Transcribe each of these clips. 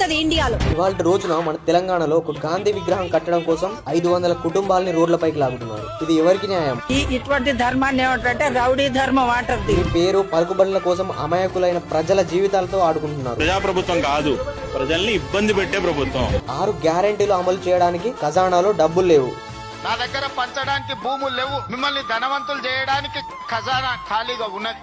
జరుగుతుంది ఇండియాలో. ఇవాళ రోజున మన తెలంగాణలో ఒక గాంధీ విగ్రహం కట్టడం కోసం 500 కుటుంబాలని రోడ్లపైకి లాగుతున్నారు. ఇది ఎవరికి న్యాయం? ఇటువంటి ధర్మాన్ని ఏమంటే రౌడీ ధర్మం అంటారు. ఈ పేరు పలుకుబడుల కోసం అమాయకులైన ప్రజల జీవితాలతో ఆడుకుంటున్నారు. ప్రజాప్రభుత్వం కాదు, ప్రజల్ని ఇబ్బంది పెట్టే ప్రభుత్వం. 6 గ్యారెంటీలు అమలు చేయడానికి ఖజానాలో డబ్బులు లేవు. నా దగ్గర పంచడానికి భూములు లేవు. మిమ్మల్ని ధనవంతులు చేయడానికి ఖజానా ఖాళీగా ఉన్నది.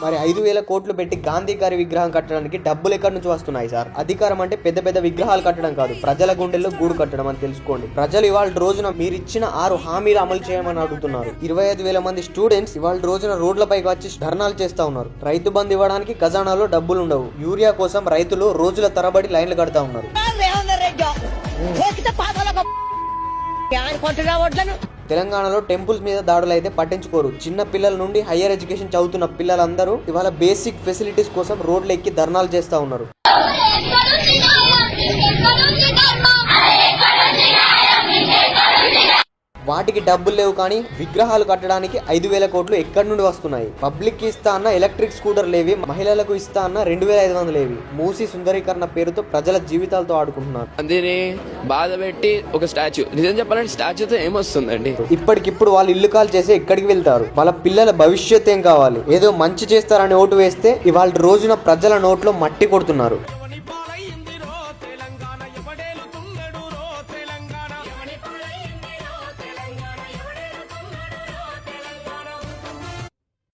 మరి 5,000 కోట్లు పెట్టి గాంధీ గారి విగ్రహం కట్టడానికి డబ్బులు ఎక్కడి నుంచి వస్తున్నాయి సార్? అధికారం అంటే పెద్ద పెద్ద విగ్రహాలు కట్టడం కాదు, ప్రజల గుండెల్లో గూడు కట్టడం అని తెలుసుకోండి. ప్రజలు ఇవాళ రోజున మీరు ఇచ్చిన 6 హామీలు అమలు చేయమని అడుగుతున్నారు. 25,000 మంది స్టూడెంట్స్ ఇవాళ రోజున రోడ్లపైకి వచ్చి ధర్నాలు చేస్తా ఉన్నారు. రైతు బంధు ఇవ్వడానికి ఖజానాలో డబ్బులు ఉండవు. యూరియా కోసం రైతులు రోజుల తరబడి లైన్లు కడతా ఉన్నారు. తెలంగాణలో టెంపుల్స్ మీద దాడులు అయితే పట్టించుకోరు. చిన్న పిల్లల నుండి హయ్యర్ ఎడ్యుకేషన్ చదువుతున్న పిల్లలందరూ ఇవాళ బేసిక్ ఫెసిలిటీస్ కోసం రోడ్లు ఎక్కి ధర్నాలు చేస్తా ఉన్నారు. వాటికి డబ్బులు లేవు, కానీ విగ్రహాలు కట్టడానికి 5,000 కోట్లు ఎక్కడి నుండి వస్తున్నాయి? పబ్లిక్ కి ఇస్తా అన్న ఎలక్ట్రిక్ స్కూటర్ లేవి, మహిళలకు ఇస్తా అన్న 2,500 లేవి. మూసి సుందరీకరణ పేరుతో ప్రజల జీవితాలతో ఆడుకుంటున్నారు. అందుని బాధ పెట్టి ఒక స్టాచ్యూ, నిజం చెప్పాలంటే స్టాచ్యూతో ఏమొస్తుందండి? ఇప్పటికిప్పుడు వాళ్ళు ఇల్లు కాల్ చేసి ఎక్కడికి వెళ్తారు? వాళ్ళ పిల్లల భవిష్యత్ ఏం కావాలి? ఏదో మంచి చేస్తారని ఓటు వేస్తే ఇవాళ రోజున ప్రజల నోట్లో మట్టి కొడుతున్నారు.